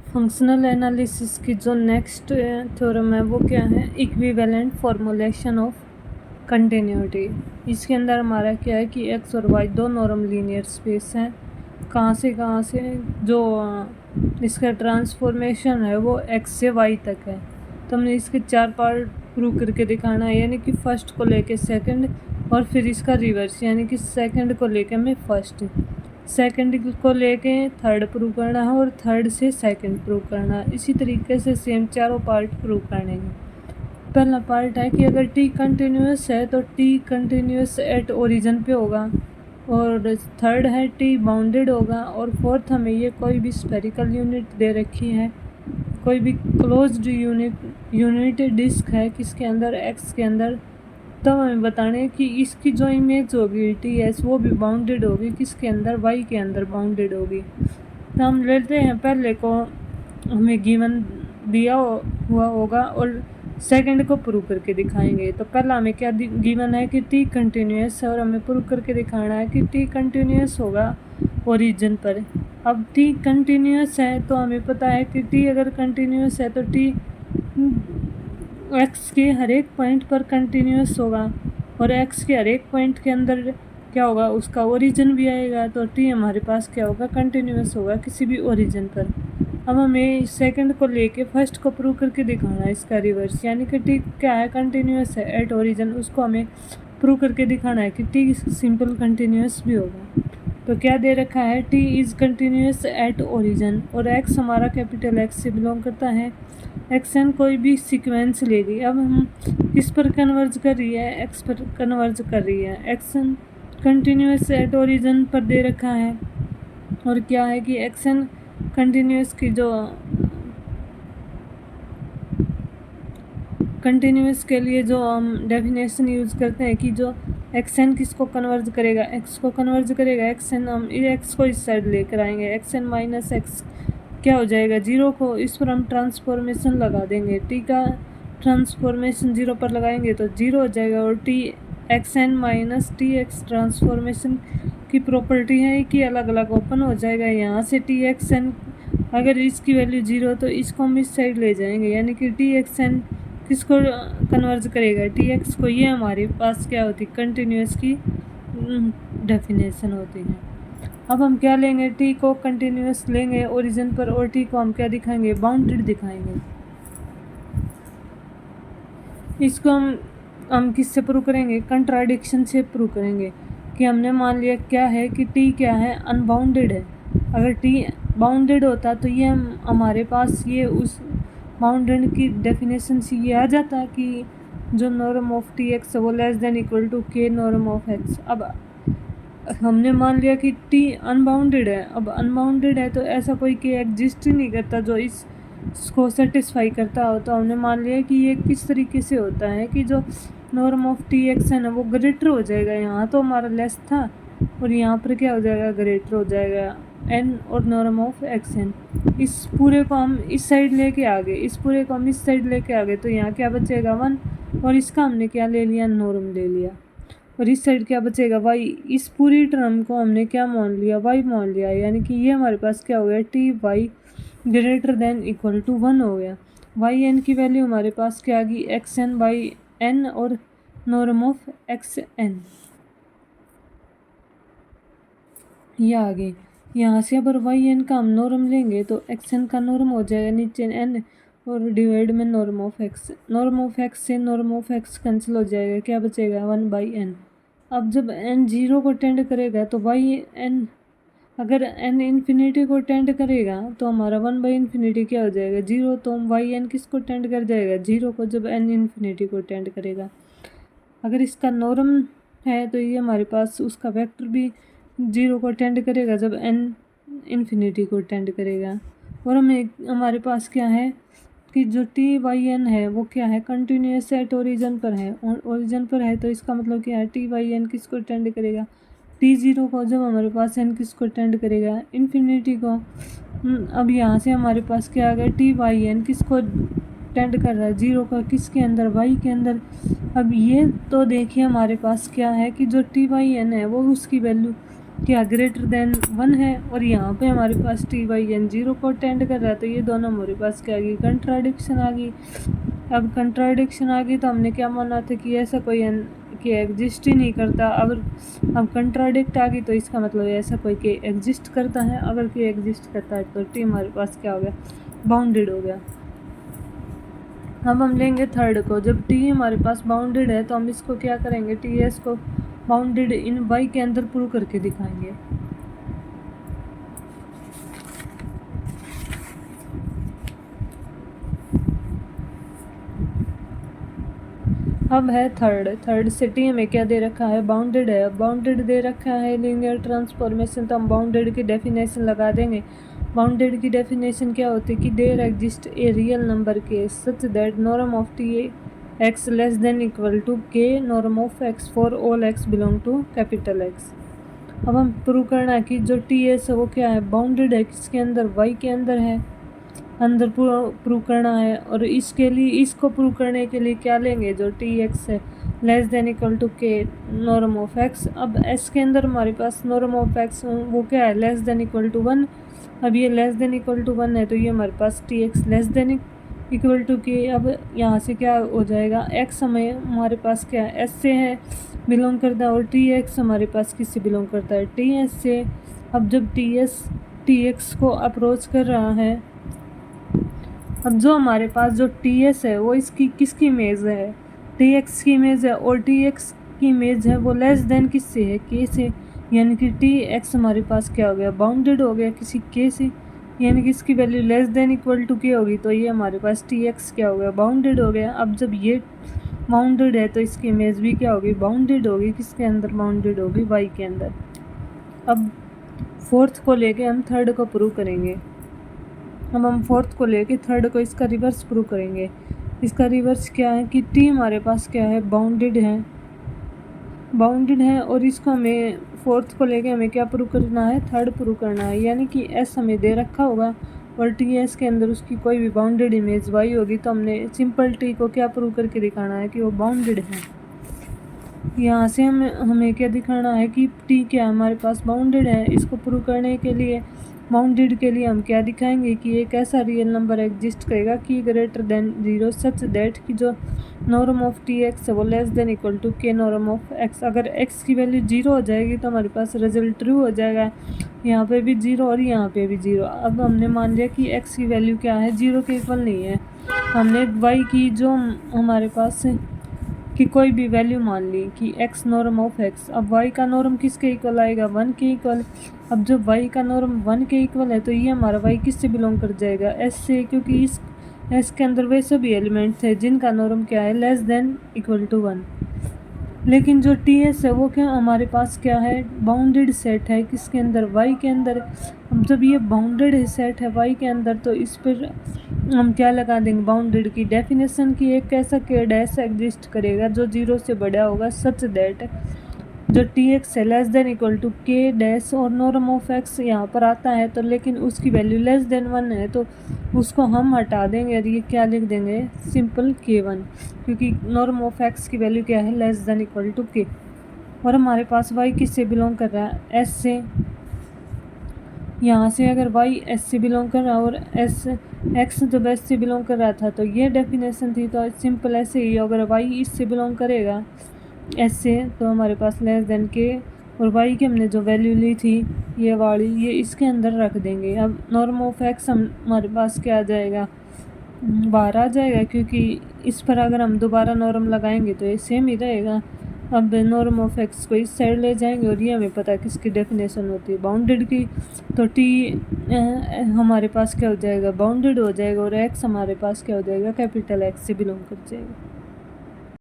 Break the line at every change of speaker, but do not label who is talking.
Functional analysis की जो next theorem है वो क्या है, इक्विवेलेंट फॉर्मुलेशन ऑफ कंटिन्यूटी। इसके अंदर हमारा क्या है कि एक्स और वाई दो नॉर्मल लीनियर स्पेस हैं। कहाँ से जो इसका ट्रांसफॉर्मेशन है वो एक्स से वाई तक है। तो हमने इसके 4 पार्ट प्रूव करके दिखाना है, यानी कि फर्स्ट को लेके सेकंड और फिर इसका रिवर्स, यानी कि सेकंड को लेके हमें फर्स्ट, सेकंड को लेके थर्ड प्रूव करना है और थर्ड से सेकंड प्रूव करना है। इसी तरीके से सेम चारों पार्ट प्रूव करने हैं। पहला पार्ट है कि अगर टी कंटिन्यूस है तो टी कंटिन्यूस एट ओरिजिन पे होगा, और थर्ड है टी बाउंडेड होगा, और फोर्थ हमें ये कोई भी स्फेरिकल यूनिट दे रखी है, कोई भी क्लोज्ड यूनिट डिस्क है किसके अंदर, एक्स के अंदर, तब हमें बताना है कि इसकी जो इमेज होगी टी एस वो भी बाउंडेड होगी किसके अंदर, वाई के अंदर बाउंडेड होगी। तो हम लेते हैं पहले को हमें गिवन दिया हुआ होगा और सेकंड को प्रूव करके दिखाएंगे। तो पहला हमें क्या गिवन है कि टी कंटिन्यूस है, और हमें प्रूव करके दिखाना है कि टी कंटिन्यूस होगा ओरिजिन पर। अब टी कंटिन्यूस है तो हमें पता है कि टी अगर कंटिन्यूस है तो टी एक्स के हर एक पॉइंट पर कंटिन्यूस होगा, और एक्स के हर एक पॉइंट के अंदर क्या होगा, उसका ओरिजिन भी आएगा। तो टी हमारे पास क्या होगा, कंटिन्यूस होगा किसी भी ओरिजिन पर। अब हमें सेकंड को लेके फर्स्ट को प्रूव करके दिखाना है इसका रिवर्स, यानी कि टी क्या है, कंटिन्यूस है एट ओरिजिन, उसको हमें प्रूव करके दिखाना है कि टी सिंपल कंटिन्यूस भी होगा। तो क्या दे रखा है, T is continuous at origin, और एक्स हमारा कैपिटल एक्स से बिलोंग करता है, एक्स एन कोई भी सीक्वेंस ले ली। अब हम किस पर कन्वर्ज कर रही है, एक्स पर कन्वर्ज कर रही है। X N continuous at origin पर दे रखा है, और क्या है कि एक्स एन कंटिन्यूस की जो कंटिन्यूस के लिए जो हम डेफिनेशन यूज़ करते हैं कि जो एक्स एन किसको कन्वर्ज करेगा, एक्स को कन्वर्ज करेगा। एक्स एन हम एक्स को इस साइड लेकर आएंगे, एक्स एन माइनस एक्स क्या हो जाएगा, जीरो को, इस पर हम ट्रांसफॉर्मेशन लगा देंगे, टी का ट्रांसफॉर्मेशन जीरो पर लगाएंगे तो जीरो हो जाएगा। और T X N minus T X transformation की प्रॉपर्टी है कि अलग अलग ओपन हो जाएगा। यहाँ से टी एक्स एन अगर इसकी वैल्यू जीरो तो इसको हम इस साइड ले जाएंगे, यानी कि टी एक्स एन किसको कन्वर्ज करेगा, टी एक्स को। ये हमारे पास क्या होती, कंटिन्यूस की डेफिनेशन होती है। अब हम क्या लेंगे, टी को कंटिन्यूस लेंगे ओरिजिन पर, और टी को हम क्या दिखाएंगे, बाउंडेड दिखाएंगे। इसको हम किससे प्रूव करेंगे, कंट्राडिक्शन से प्रूव करेंगे कि हमने मान लिया क्या है कि टी क्या है, अनबाउंडेड है। अगर टी बाउंडेड होता तो ये हमारे पास ये उस बाउंडेड की डेफिनेशन से ये आ जाता कि जो नॉर्म ऑफ टी एक्स वो less than equal to K norm of x. अब हमने मान लिया कि टी अनबाउंडेड है। अब अनबाउंडेड है तो ऐसा कोई के एग्जिस्ट ही नहीं करता जो इसको सेटिस्फाई करता हो। तो हमने मान लिया कि ये किस तरीके से होता है कि जो नॉर्म ऑफ टी एक्स है ना वो ग्रेटर हो जाएगा। यहाँ तो हमारा लेस था और यहाँ पर क्या हो जाएगा, ग्रेटर हो जाएगा एन और नॉर्म ऑफ एक्स एन। इस पूरे को हम इस साइड लेके आ गए, इस पूरे को हम इस साइड लेके आ गए, तो यहाँ क्या बचेगा 1, और इसका हमने क्या ले लिया, नॉर्म ले लिया। और इस साइड क्या बचेगा, वाई। इस पूरी टर्म को हमने क्या मान लिया, वाई मान लिया, यानी कि ये हमारे पास क्या हो गया, T Y greater than equal to 1 हो गया। वाई एन की वैल्यू हमारे पास क्या आ गई, एक्स एन बाई एन और नॉर्म ऑफ एक्स एन, ये आ गई। यहाँ से अगर वाई एन का हम नॉर्म लेंगे तो एक्स एन का नॉर्म हो जाएगा नीचे एन और डिवाइड में norm of x. Norm of x से नॉर्म ऑफ एक्स कैंसिल हो जाएगा, क्या बचेगा 1 बाई एन। अब जब n जीरो को टेंड करेगा तो वाई एन, अगर n इन्फिनिटी को टेंड करेगा तो हमारा 1 बाई इन्फिनिटी क्या हो जाएगा, जीरो। तो वाई एन किसको टेंड कर जाएगा, जीरो को, जब n इन्फिनिटी को टेंड करेगा। अगर इसका नॉर्म है तो ये हमारे पास उसका वेक्टर भी जीरो को टेंड करेगा जब n इन्फिनिटी को टेंड करेगा। और हमारे पास क्या है कि जो टी वाई एन है वो क्या है, कंटिन्यूस एट ओरिजिन पर है, और ओरिजिन पर है तो इसका मतलब क्या है, टी वाई एन किसको टेंड करेगा, टी जीरो को, जब हमारे पास एन किसको टेंड करेगा, इन्फिनिटी को। अब यहाँ से हमारे पास क्या आ गया, टी वाई एन किसको टेंड कर रहा है, जीरो का, किसके अंदर, वाई के अंदर। अब ये तो देखिए हमारे पास क्या है कि जो टी वाई एन है वो उसकी वैल्यू क्या ग्रेटर देन 1 है, और यहाँ पे हमारे पास टी वाई एन 0 को अटेंड कर रहा है, तो ये दोनों हमारे पास क्या आ गई, कंट्राडिक्शन आ गई। अब कंट्राडिक्शन आ गई तो हमने क्या माना था कि ऐसा कोई एन कि एग्जिस्ट ही नहीं करता। अब कंट्राडिक्ट आ गई तो इसका मतलब ऐसा कोई कि एग्जिस्ट करता है। अगर कोई एग्जिस्ट करता है तो टी हमारे पास क्या हो गया, बाउंडेड हो गया। अब हम लेंगे थर्ड को। जब टी हमारे पास बाउंडेड है तो हम इसको क्या करेंगे, टी एस को बाउंडेड इन वाई के अंदर प्रूव करके दिखाएंगे। अब है थर्ड से टी हमें क्या दे रखा है, बाउंडेड है। बाउंडेड दे रखा है लीनियर ट्रांसफॉर्मेशन, तो हम बाउंडेड की डेफिनेशन लगा देंगे। बाउंडेड की डेफिनेशन क्या होती है कि there exist a real number K such that norm of T X less than equal to K norm of X for all X belong to capital X. अब हम प्रूव करना है कि जो टी एस है वो क्या है, बाउंडेड है, किसके अंदर, वाई के अंदर है, अंदर प्रूव करना है। और इसके लिए इसको प्रूव करने के लिए क्या लेंगे, जो टी एक्स है less than equal to K norm of x. अब एस के अंदर हमारे पास नॉर्म ऑफ एक्स वो क्या है, लेस देन इक्वल टू 1। अब ये लेस देन इक्वल टू 1 है तो ये हमारे पास T X less than equal to K. अब यहाँ से क्या हो जाएगा, एक्स हमारे पास क्या है, एस से है बिलोंग करता है, और टी एक्स हमारे पास किससे बिलोंग करता है, टी एस से। अब जब टी एक्स को अप्रोच कर रहा है, अब जो हमारे पास जो टी एस है वो इसकी किसकी इमेज है, टी एक्स की इमेज है, और टी एक्स की इमेज है वो लेस देन किससे है, के से। यानी कि टी एक्स हमारे पास क्या हो गया, बाउंडेड हो गया किसी के से, यानी कि इसकी value less than equal to K होगी, तो ये हमारे पास टी एक्स क्या हो गया, बाउंडेड हो गया। अब जब ये बाउंडेड है तो इसकी इमेज भी क्या होगी, बाउंडेड होगी, किसके अंदर बाउंडेड होगी, वाई के अंदर। अब फोर्थ को लेके हम थर्ड को प्रूव करेंगे। अब हम फोर्थ को लेके थर्ड को इसका रिवर्स प्रूव करेंगे। इसका रिवर्स क्या है कि टी हमारे पास क्या है, बाउंडेड है, और इसको हमें फोर्थ को लेके हमें क्या प्रूव करना है, थर्ड प्रूव करना है। यानी कि एस हमें दे रखा होगा और टी एस के अंदर उसकी कोई भी बाउंडेड इमेज वाई होगी, तो हमने सिंपल टी को क्या प्रूव करके दिखाना है कि वो बाउंडेड है। यहाँ से हमें क्या दिखाना है कि टी क्या हमारे पास बाउंडेड है। इसको प्रूव करने के लिए बाउंडेड के लिए हम क्या दिखाएंगे कि एक ऐसा रियल नंबर एग्जिस्ट करेगा कि ग्रेटर देन 0 सच दैट कि जो नॉर्म ऑफ टी एक्स है वो less than equal to K norm of x. अगर एक्स की वैल्यू 0 हो जाएगी तो हमारे पास रिजल्ट ट्रू हो जाएगा, यहाँ पे भी 0 और यहाँ पे भी 0। अब हमने मान लिया कि एक्स की वैल्यू क्या है, 0 के इक्वल नहीं है। हमने वाई की जो हमारे पास कि कोई भी वैल्यू मान ली कि x नॉर्म ऑफ x। अब y का नॉर्म किसके इक्वल आएगा, 1 के इक्वल। अब जब y का नॉर्म 1 के इक्वल है तो ये हमारा y किससे बिलोंग कर जाएगा, s से, क्योंकि इस s के अंदर वे सभी एलिमेंट थे जिनका नॉर्म क्या है, लेस देन इक्वल टू 1। लेकिन जो टी एस है वो क्या हमारे पास क्या है, बाउंडेड सेट है, किसके अंदर, वाई के अंदर। अब जब ये बाउंडेड सेट है वाई के अंदर तो इस पर हम क्या लगा देंगे, बाउंडेड की डेफिनेशन की एक ऐसा के डैश एग्जिस्ट करेगा जो 0 से बड़ा होगा सच दैट जो टी एक्स है लेस देन इक्वल टू के डैश, और नॉर्म ऑफ एक्स यहाँ पर आता है तो लेकिन उसकी वैल्यू लेस देन 1 है तो उसको हम हटा देंगे और ये क्या लिख देंगे, सिंपल k1, क्योंकि नॉर्म ऑफ एक्स की वैल्यू क्या है, लेस देन इक्वल टू के। और हमारे पास y किससे बिलोंग कर रहा है, s से। यहाँ से अगर y s से बिलोंग कर रहा है और s x जब s से बिलोंग कर रहा था तो ये डेफिनेशन थी, तो सिंपल ऐसे ही अगर y इससे बिलोंग करेगा s से तो हमारे पास लेस देन के, और y की हमने जो वैल्यू ली थी ये वाली, ये इसके अंदर रख देंगे। अब नॉर्म ऑफ x हमारे पास क्या आ जाएगा, बाहर आ जाएगा, क्योंकि इस पर अगर हम दोबारा नॉर्म लगाएंगे तो ये सेम ही रहेगा। अब नॉर्म ऑफ एक्स को इस साइड ले जाएंगे और ये हमें पता है किसकी डेफिनेशन होती है, बाउंडेड की। तो टी हमारे पास क्या हो जाएगा, बाउंडेड हो जाएगा, और एक्स हमारे पास क्या हो जाएगा, कैपिटल एक्स से बिलोंग कर जाएगा।